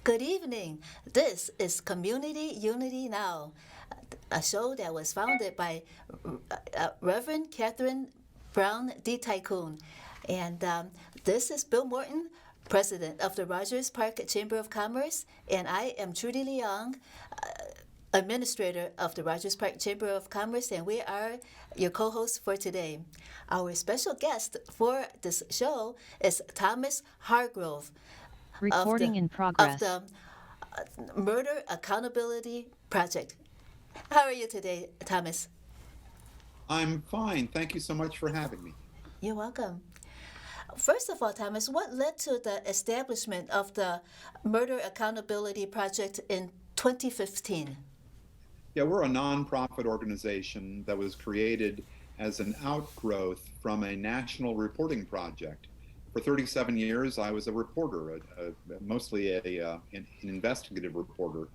Good evening. This is Community Unity Now, a show that was founded by Reverend Catherine Brown D. Tycoon. And this is Bill Morton, President of the Rogers Park Chamber of Commerce, and I am Trudy Leong, Administrator of the Rogers Park Chamber of Commerce, and we are your co-hosts for today. Our special guest for this show is Thomas Hargrove Recording in of progress. the Murder Accountability Project. How are you today, Thomas? I'm fine. Thank you so much for having me. You're welcome. First of all, Thomas, what led to the establishment of the Murder Accountability Project in 2015? Yeah, we're a nonprofit organization that was created as an outgrowth from a national reporting project. For 37 years, I was a reporter, mostly an investigative reporter,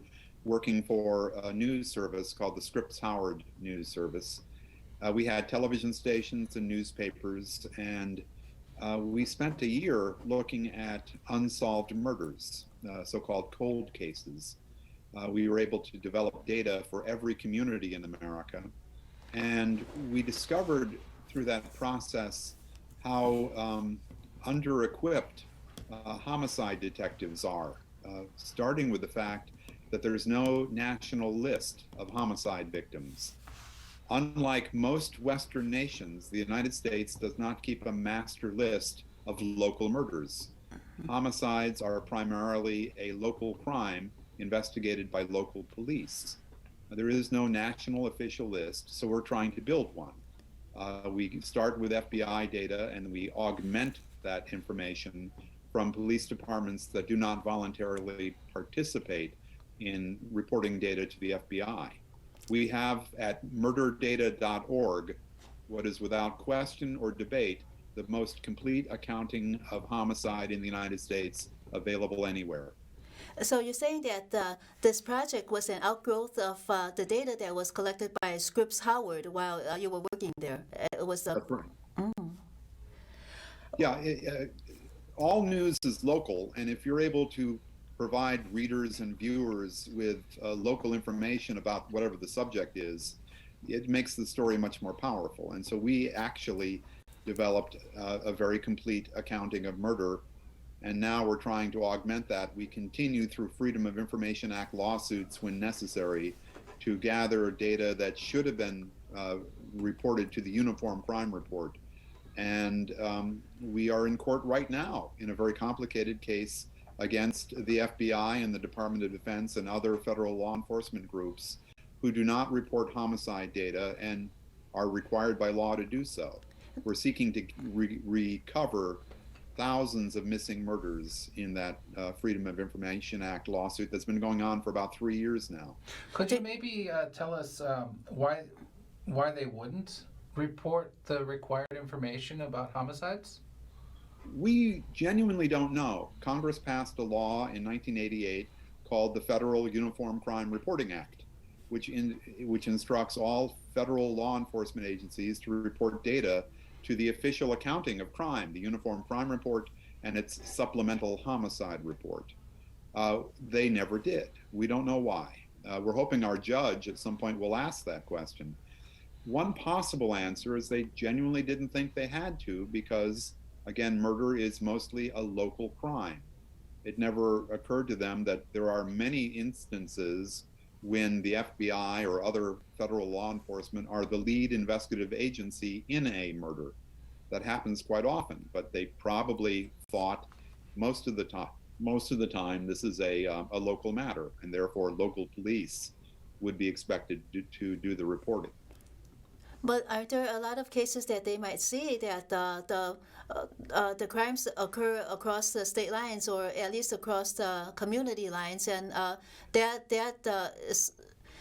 working for a news service called the Scripps Howard News Service. We had television stations and newspapers, and we spent a year looking at unsolved murders, so-called cold cases. We were able to develop data for every community in America, and we discovered through that process how under-equipped homicide detectives are, starting with the fact that there's no national list of homicide victims. Unlike most Western nations, the United States does not keep a master list of local murders. Homicides are primarily a local crime investigated by local police. There is no national official list, so we're trying to build one. We start with FBI data and we augment that information from police departments that do not voluntarily participate in reporting data to the FBI. We have at murderdata.org what is without question or debate the most complete accounting of homicide in the United States available anywhere. So you're saying that this project was an outgrowth of the data that was collected by Scripps Howard while you were working there. It was That's right. Yeah, all news is local, and if you're able to provide readers and viewers with local information about whatever the subject is, it makes the story much more powerful. And so we actually developed a very complete accounting of murder, and now we're trying to augment that. We continue through Freedom of Information Act lawsuits when necessary to gather data that should have been reported to the Uniform Crime Report. And we are in court right now in a very complicated case against the FBI and the Department of Defense and other federal law enforcement groups who do not report homicide data and are required by law to do so. We're seeking to recover thousands of missing murders in that Freedom of Information Act lawsuit that's been going on for about 3 years now. Could you maybe tell us why they wouldn't report the required information about homicides? We genuinely don't know. Congress passed a law in 1988 called the Federal Uniform Crime Reporting Act, which instructs all federal law enforcement agencies to report data to the official accounting of crime, the Uniform Crime Report and its Supplemental Homicide Report. They never did. We don't know why. We're hoping our judge at some point will ask that question. One possible answer is they genuinely didn't think they had to because, again, murder is mostly a local crime. It never occurred to them that there are many instances when the FBI or other federal law enforcement are the lead investigative agency in a murder. That happens quite often, but they probably thought most of the time this is a local matter, and therefore local police would be expected to do the reporting. But are there a lot of cases that they might see that the crimes occur across the state lines or at least across the community lines, and that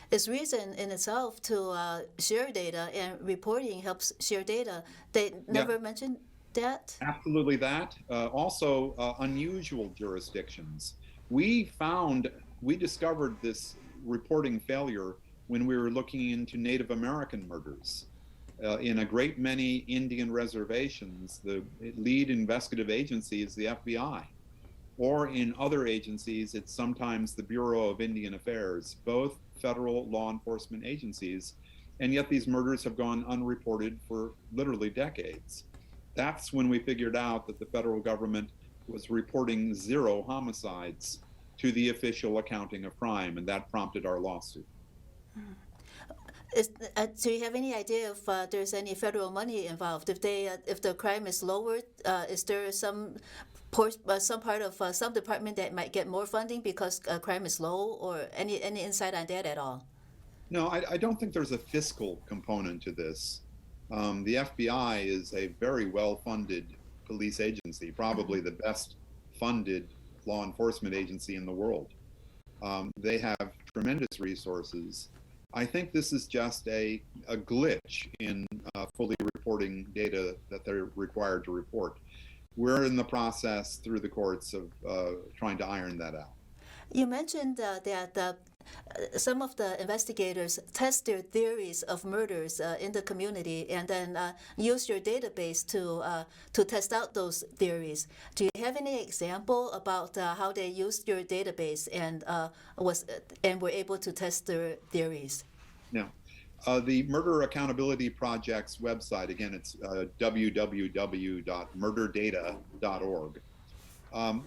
is reason in itself to share data, and reporting helps share data. They never mentioned that? Absolutely that. Also, unusual jurisdictions. We discovered this reporting failure when we were looking into Native American murders. In a great many Indian reservations, the lead investigative agency is the FBI. or in other agencies, it's sometimes the Bureau of Indian Affairs, both federal law enforcement agencies, and yet these murders have gone unreported for literally decades. That's when we figured out that the federal government was reporting 0 homicides to the official accounting of crime, and that prompted our lawsuit. Do you have any idea if there's any federal money involved? If the crime is lowered, is there some part of some department that might get more funding because crime is low, or any insight on that at all? No, I don't think there's a fiscal component to this. The FBI is a very well-funded police agency, probably the best funded law enforcement agency in the world. They have tremendous resources. I think this is just a glitch in fully reporting data that they're required to report. We're in the process through the courts of trying to iron that out. You mentioned that some of the investigators test their theories of murders in the community and then use your database to test out those theories. Do you have any example about how they used your database and were able to test their theories? Now, the Murder Accountability Project's website, again, it's www.murderdata.org.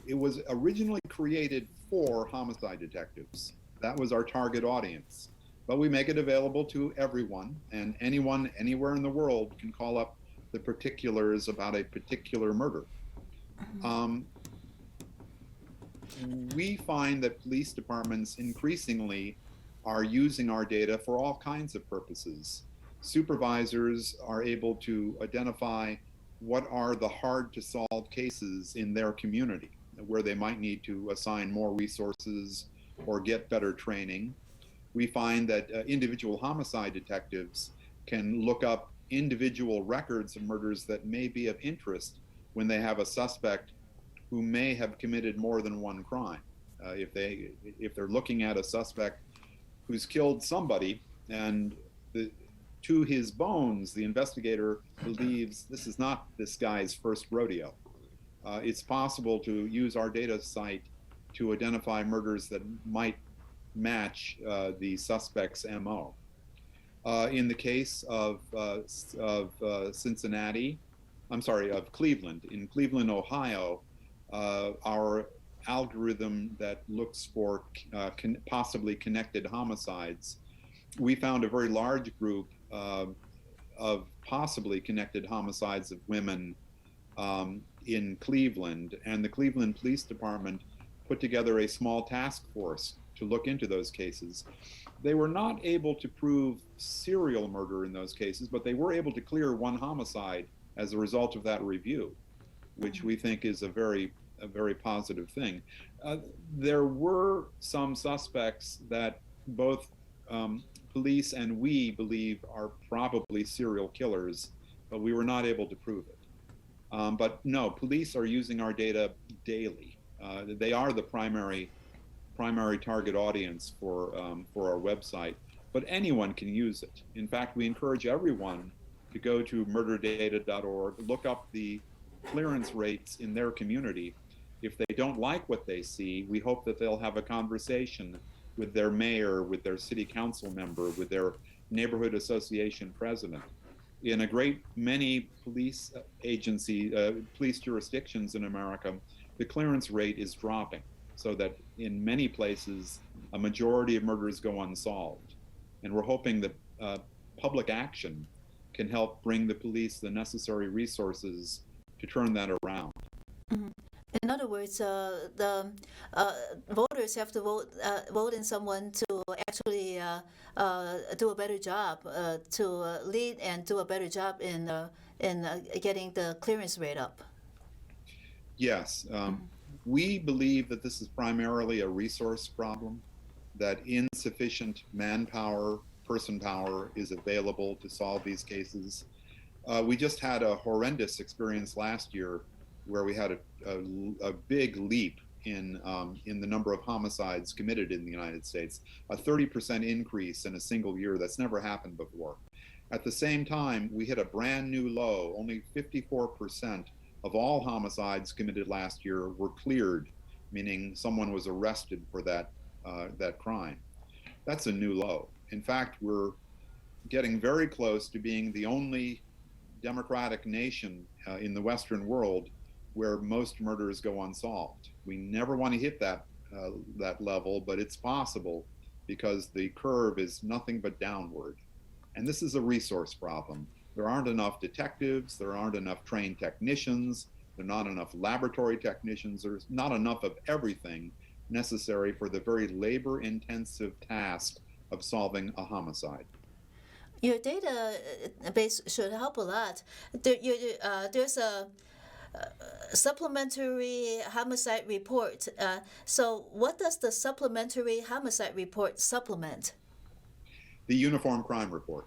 It was originally created for homicide detectives. That was our target audience. But we make it available to everyone, and anyone anywhere in the world can call up the particulars about a particular murder. We find that police departments increasingly are using our data for all kinds of purposes. Supervisors are able to identify what are the hard to solve cases in their community, where they might need to assign more resources or get better training. We find that individual homicide detectives can look up individual records of murders that may be of interest when they have a suspect who may have committed more than one crime. If they're looking at a suspect who's killed somebody, and to his bones, the investigator believes this is not this guy's first rodeo. It's possible to use our data site to identify murders that might match the suspect's MO. In the case of Cleveland, in Cleveland, Ohio, our algorithm that looks for possibly connected homicides, we found a very large group of possibly connected homicides of women in Cleveland, and the Cleveland Police Department put together a small task force to look into those cases. They were not able to prove serial murder in those cases, but they were able to clear one homicide as a result of that review, which we think is a very positive thing. There were some suspects that both police and we believe are probably serial killers, but we were not able to prove it. But no, police are using our data daily. They are the primary target audience for our website, but anyone can use it. In fact, we encourage everyone to go to murderdata.org, look up the clearance rates in their community. If they don't like what they see, we hope that they'll have a conversation with their mayor, with their city council member, with their neighborhood association president. In a great many police jurisdictions in America, the clearance rate is dropping, so that in many places, a majority of murders go unsolved. And we're hoping that public action can help bring the police the necessary resources to turn that around. Mm-hmm. In other words, the voters have to vote in someone to actually do a better job, to lead and do a better job in getting the clearance rate up. Yes. We believe that this is primarily a resource problem, that insufficient manpower, person power is available to solve these cases. We just had a horrendous experience last year where we had a big leap in the number of homicides committed in the United States, a 30% increase in a single year. That's never happened before. At the same time, we hit a brand new low. Only 54% of all homicides committed last year were cleared meaning someone was arrested for that crime. That's a new low. In fact, we're getting very close to being the only democratic nation in the Western world where most murders go unsolved. We never want to hit that level, but it's possible because the curve is nothing but downward. And this is a resource problem. There aren't enough detectives, there aren't enough trained technicians, there are not enough laboratory technicians, there's not enough of everything necessary for the very labor-intensive task of solving a homicide. Your database should help a lot. There's a supplementary homicide report. So, what does the supplementary homicide report supplement? The Uniform Crime Report.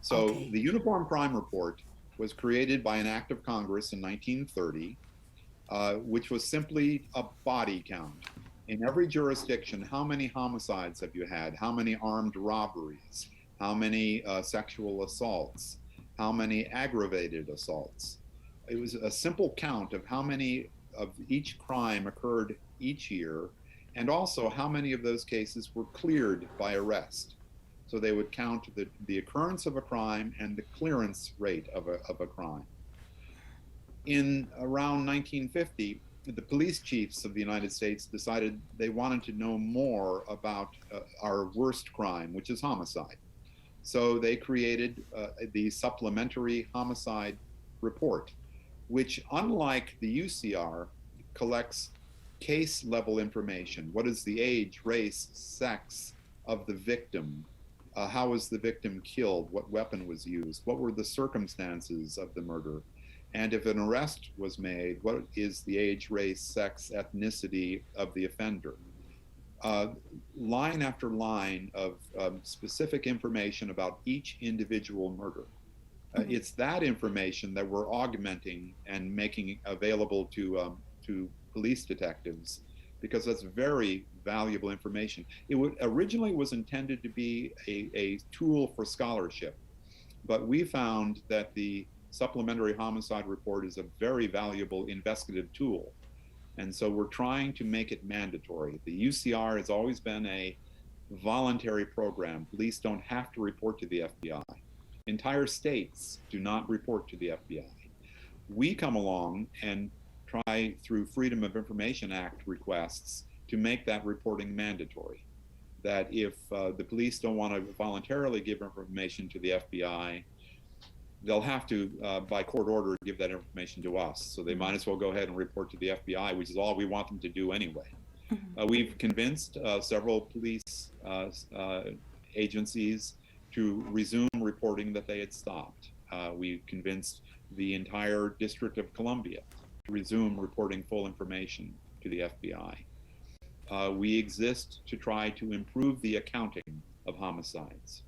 So, Okay. the Uniform Crime Report was created by an act of Congress in 1930, which was simply a body count. In every jurisdiction, how many homicides have you had? How many armed robberies? How many sexual assaults? How many aggravated assaults? It was a simple count of how many of each crime occurred each year, and also how many of those cases were cleared by arrest. So they would count the occurrence of a crime and the clearance rate of a crime. In around 1950, the police chiefs of the United States decided they wanted to know more about our worst crime, which is homicide. So they created the Supplementary Homicide Report, which, unlike the UCR, collects case level information. What is the age, race, sex of the victim? How was the victim killed? What weapon was used? What were the circumstances of the murder? And if an arrest was made, what is the age, race, sex, ethnicity of the offender? Line after line of specific information about each individual murder. It's that information that we're augmenting and making available to police detectives, because that's very valuable information. It originally was intended to be a tool for scholarship, but we found that the Supplementary Homicide Report is a very valuable investigative tool. And so we're trying to make it mandatory. The UCR has always been a voluntary program. Police don't have to report to the FBI. Entire states do not report to the FBI. We come along and try, through Freedom of Information Act requests, to make that reporting mandatory. That if the police don't want to voluntarily give information to the FBI, they'll have to, by court order, give that information to us. So they might as well go ahead and report to the FBI, which is all we want them to do anyway. We've convinced several police agencies to resume reporting that they had stopped. We convinced the entire District of Columbia to resume reporting full information to the FBI. We exist to try to improve the accounting of homicides.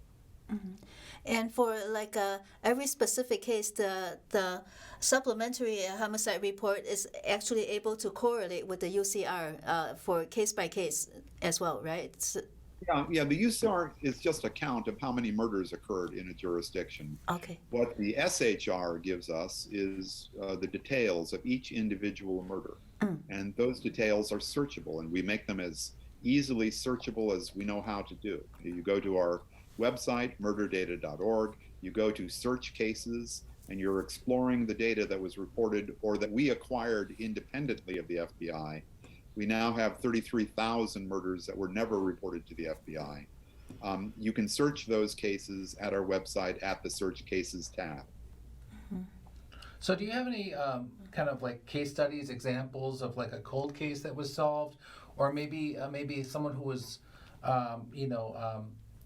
And for like every specific case, the supplementary homicide report is actually able to correlate with the UCR for case by case as well, right? Yeah, the UCR is just a count of how many murders occurred in a jurisdiction. Okay. What the SHR gives us is the details of each individual murder. And those details are searchable, and we make them as easily searchable as we know how to do. You go to our website, murderdata.org, you go to search cases, and you're exploring the data that was reported or that we acquired independently of the FBI. We now have 33,000 murders that were never reported to the FBI. You can search those cases at our website at the Search Cases tab. So do you have any kind of like case studies, examples of like a cold case that was solved, or maybe someone who was,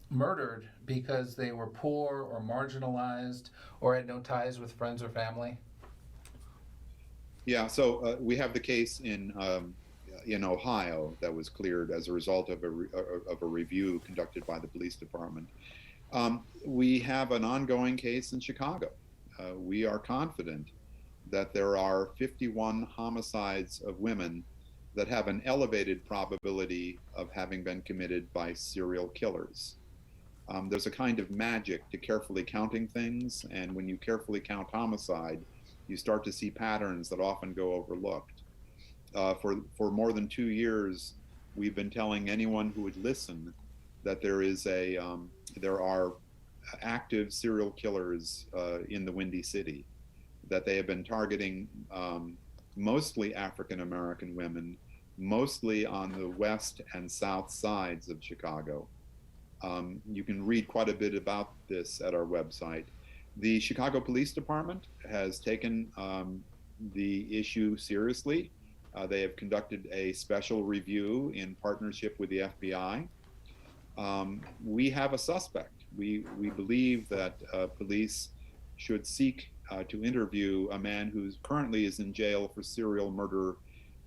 murdered because they were poor or marginalized or had no ties with friends or family? Yeah, so we have the case in Ohio that was cleared as a result of a review conducted by the police department. We have an ongoing case in Chicago. We are confident that there are 51 homicides of women that have an elevated probability of having been committed by serial killers. There's a kind of magic to carefully counting things, and when you carefully count homicide, you start to see patterns that often go overlooked. For more than 2 years, we've been telling anyone who would listen that there are active serial killers in the Windy City, that they have been targeting mostly African American women, mostly on the west and south sides of Chicago. You can read quite a bit about this at our website. The Chicago Police Department has taken the issue seriously. They have conducted a special review in partnership with the FBI. We have a suspect. We believe that police should seek to interview a man who currently is in jail for serial murder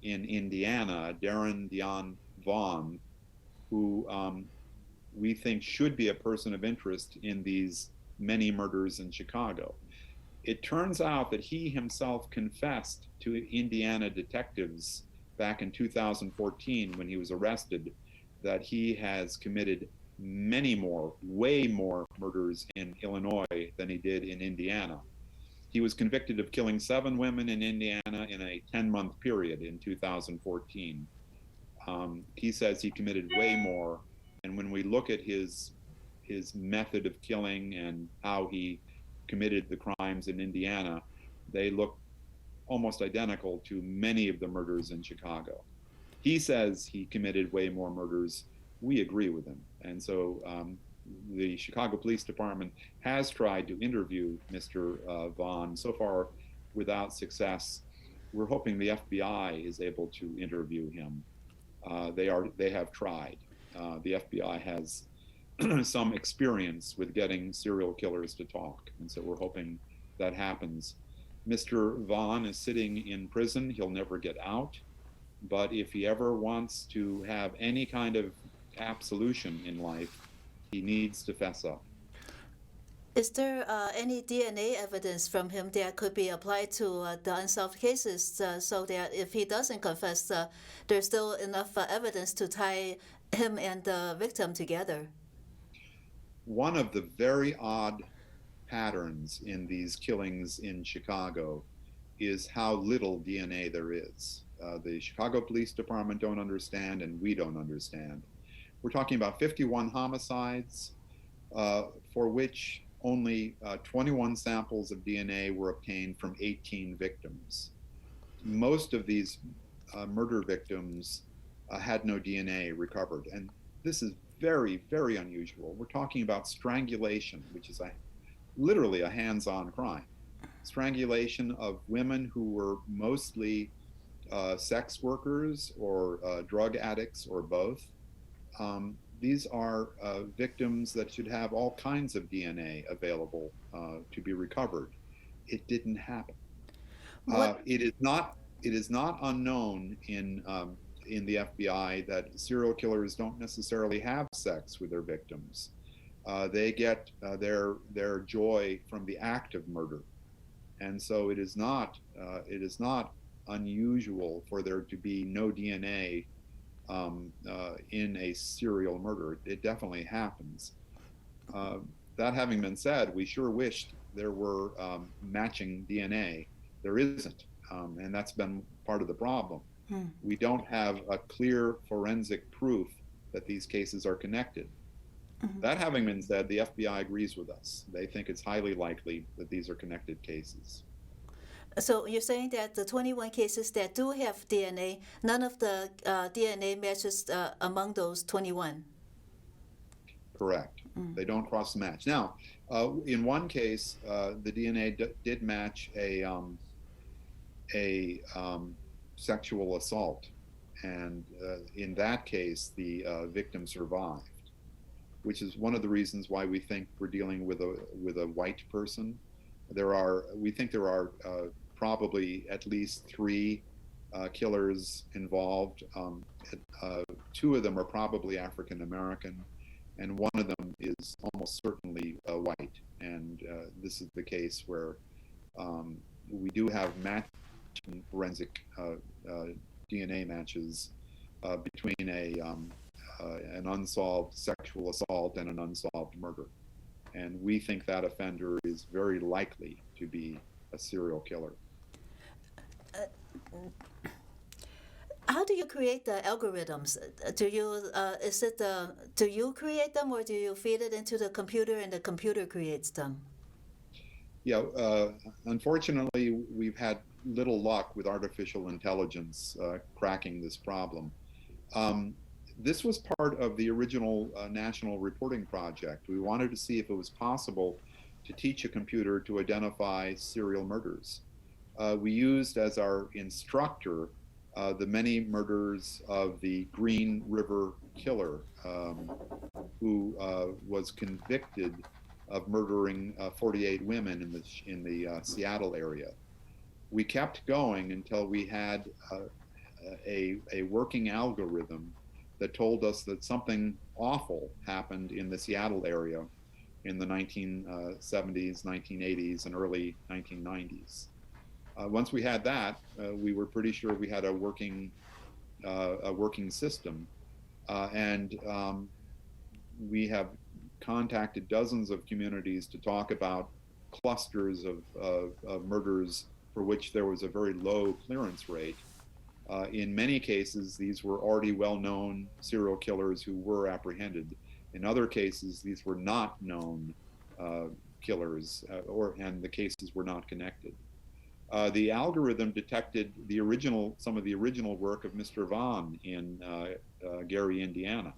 in Indiana, Darren Dion Vaughn, who we think should be a person of interest in these many murders in Chicago. It turns out that he himself confessed to Indiana detectives back in 2014 when he was arrested that he has committed many more, way more murders in Illinois than he did in Indiana. He was convicted of killing 7 women in Indiana in a 10-month period in 2014. He says he committed way more. And when we look at his method of killing and how he committed the crimes in Indiana, they look almost identical to many of the murders in Chicago. He says he committed way more murders. We agree with him. And so the Chicago Police Department has tried to interview Mr. Vaughn, so far without success. We're hoping the FBI is able to interview him. They have tried. The FBI has some experience with getting serial killers to talk, and so we're hoping that happens. Mr. Vaughn is sitting in prison. He'll never get out, but if he ever wants to have any kind of absolution in life, he needs to fess up. Is there any DNA evidence from him that could be applied to the unsolved cases so that if he doesn't confess, there's still enough evidence to tie him and the victim together? One of the very odd patterns in these killings in Chicago is how little DNA there is. The Chicago Police Department don't understand, and we don't understand. We're talking about 51 homicides, for which only 21 samples of DNA were obtained from 18 victims. Most of these murder victims had no DNA recovered, and this is very, very unusual. We're talking about strangulation, which is literally a hands-on crime. Strangulation of women who were mostly sex workers or drug addicts or both. These are victims that should have all kinds of DNA available to be recovered. It didn't happen. It is not unknown in the FBI that serial killers don't necessarily have sex with their victims. They get their joy from the act of murder, and so it is not unusual for there to be no DNA in a serial murder. It definitely happens. That having been said, we sure wished there were matching DNA. There isn't, and that's been part of the problem. We don't have a clear forensic proof that these cases are connected. That having been said, the FBI agrees with us. They think it's highly likely that these are connected cases. So you're saying that the 21 cases that do have DNA, none of the DNA matches among those 21? Correct. They don't cross match. Now, in one case, the DNA did match a sexual assault, and in that case, the victim survived, which is one of the reasons why we think we're dealing with a white person. We think there are probably at least 3 killers involved. 2 of them are probably African American, and one of them is almost certainly white. And this is the case where we do have matching forensic DNA matches between an unsolved sexual assault and an unsolved murder. And we think that offender is very likely to be a serial killer. How do you create the algorithms? Do you create them, or do you feed it into the computer and the computer creates them? Yeah, unfortunately, we've had little luck with artificial intelligence cracking this problem. Um, this was part of the original national reporting project. We wanted to see if it was possible to teach a computer to identify serial murders. We used as our instructor the many murders of the Green River Killer, who was convicted of murdering 48 women in the Seattle area. We kept going until we had a working algorithm that told us that something awful happened in the Seattle area in the 1970s, 1980s, and early 1990s. Once we had that, we were pretty sure we had a working system, and we have contacted dozens of communities to talk about clusters of murders for which there was a very low clearance rate. In many cases, these were already well-known serial killers who were apprehended. In other cases, these were not known killers, and the cases were not connected. The algorithm detected some of the original work of Mr. Vaughn in Gary, Indiana.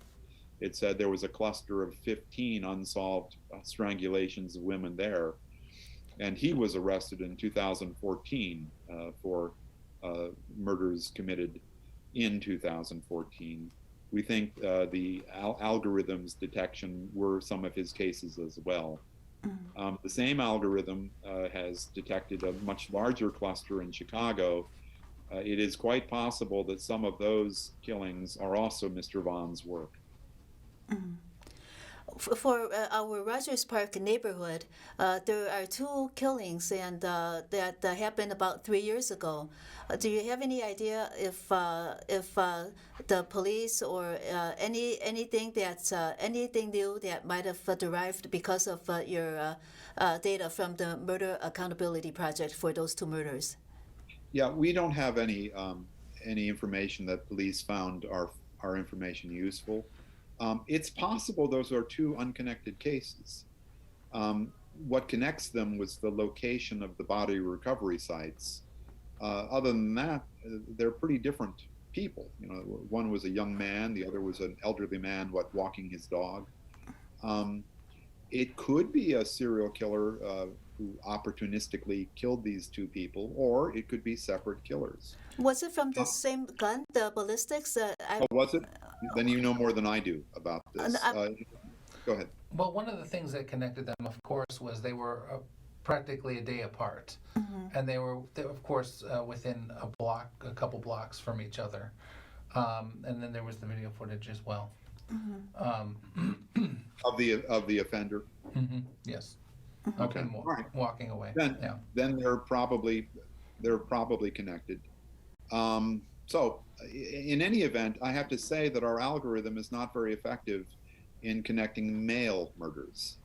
It said there was a cluster of 15 unsolved strangulations of women there, and he was arrested in 2014 for murders committed in 2014. We think the algorithm's detection were some of his cases as well. The same algorithm has detected a much larger cluster in Chicago. It is quite possible that some of those killings are also Mr. Vaughn's work. For our Rogers Park neighborhood, there are two killings, and that happened about 3 years ago. Do you have any idea if the police or anything new that might have derived because of your data from the Murder Accountability Project for those two murders? Yeah, we don't have any information that police found our information useful. It's possible those are two unconnected cases. What connects them was the location of the body recovery sites. Other than that, they're pretty different people. You know, one was a young man, the other was an elderly man, walking his dog. It could be a serial killer who opportunistically killed these two people, or it could be separate killers. Was it from the same gun, the ballistics? Oh, was it? Then you know more than I do about this. Go ahead. Well, one of the things that connected them, of course, was they were practically a day apart, and they were of course within a couple blocks from each other, and then there was the video footage as well. Of the offender. Yes. Okay. Walking away. Then they're probably connected. So in any event, I have to say that our algorithm is not very effective in connecting male murders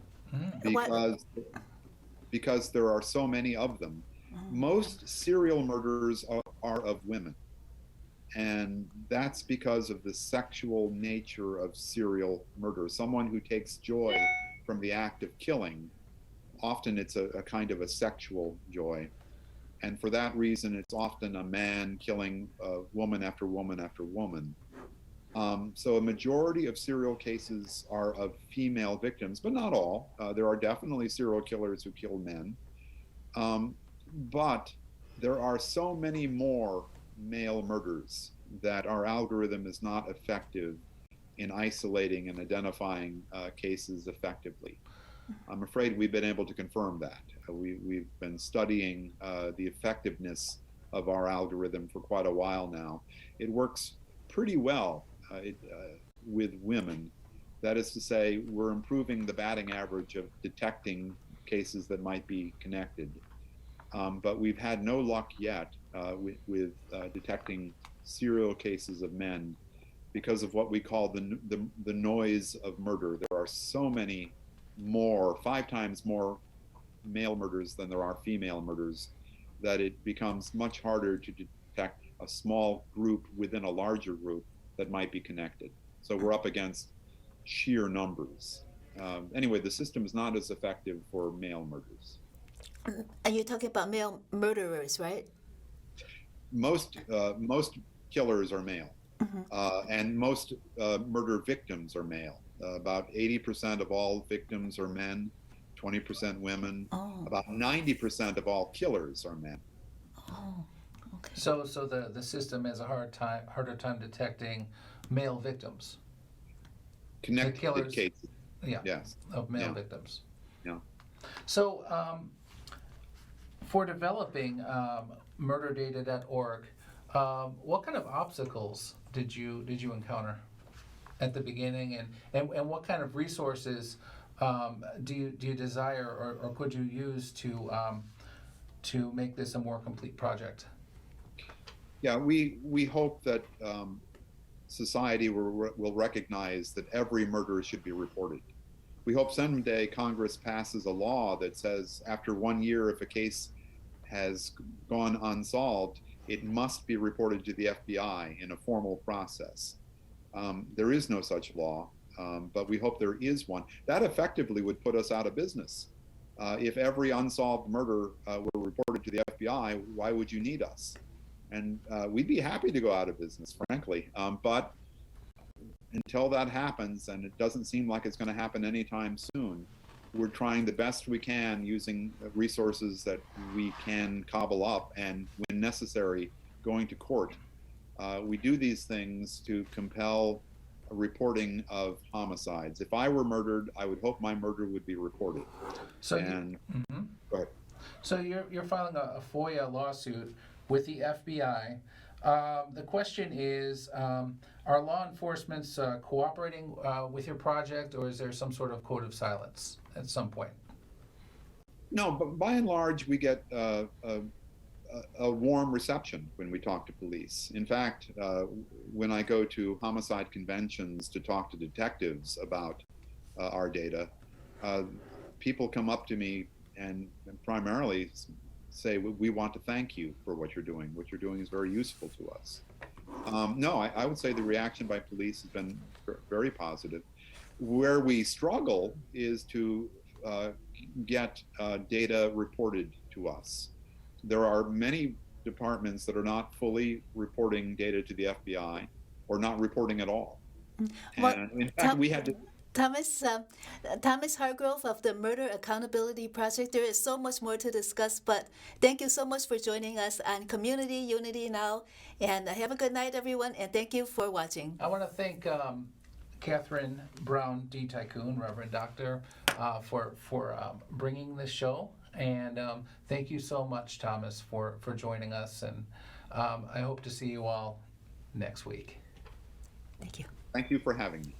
because there are so many of them. Most serial murders are of women. And that's because of the sexual nature of serial murder. Someone who takes joy from the act of killing, often it's a kind of a sexual joy. And for that reason, it's often a man killing woman after woman after woman. So a majority of serial cases are of female victims, but not all. There are definitely serial killers who kill men. But there are so many more male murders that our algorithm is not effective in isolating and identifying cases effectively. I'm afraid we've been able to confirm that. We've been studying the effectiveness of our algorithm for quite a while now. It works pretty well with women. That is to say, we're improving the batting average of detecting cases that might be connected. But we've had no luck yet with detecting serial cases of men because of what we call the noise of murder. There are so many more, 5 times more male murders than there are female murders, that it becomes much harder to detect a small group within a larger group that might be connected. So we're up against sheer numbers. Anyway, the system is not as effective for male murders. And you're talking about male murderers, right? Most killers are male, and most murder victims are male. About 80% of all victims are men, 20% women. Oh. About 90% of all killers are men. Oh, okay. So the system has a harder time detecting male victims. Connected killers- cases. Yeah. Yes. Of male Yeah. victims. Yeah. So for developing murderdata.org, what kind of obstacles did you encounter at the beginning, and what kind of resources do you desire or could you use to make this a more complete project? Yeah, we hope that society will recognize that every murder should be reported. We hope someday Congress passes a law that says after 1 year, if a case has gone unsolved, it must be reported to the FBI in a formal process. There is no such law, but we hope there is one. That effectively would put us out of business. If every unsolved murder were reported to the FBI, why would you need us? And we'd be happy to go out of business, frankly. But until that happens, and it doesn't seem like it's going to happen anytime soon, we're trying the best we can using resources that we can cobble up, and when necessary, going to court. We do these things to compel a reporting of homicides. If I were murdered, I would hope my murder would be reported. So Go ahead. So you're filing a FOIA lawsuit with the FBI. The question is, are law enforcement cooperating with your project, or is there some sort of code of silence at some point? No, but by and large, we get a warm reception when we talk to police. In fact, when I go to homicide conventions to talk to detectives about our data, people come up to me and primarily say, we want to thank you for what you're doing. What you're doing is very useful to us. No, I would say the reaction by police has been very positive. Where we struggle is to get data reported to us. There are many departments that are not fully reporting data to the FBI or not reporting at all. Well, And in fact, we had to... Thomas Hargrove of the Murder Accountability Project. There is so much more to discuss, but thank you so much for joining us on Community Unity Now. And have a good night, everyone, and thank you for watching. I want to thank Catherine Brown D. Tycoon, Reverend Doctor, for bringing this show. And thank you so much, Thomas, for joining us. And I hope to see you all next week. Thank you. Thank you for having me.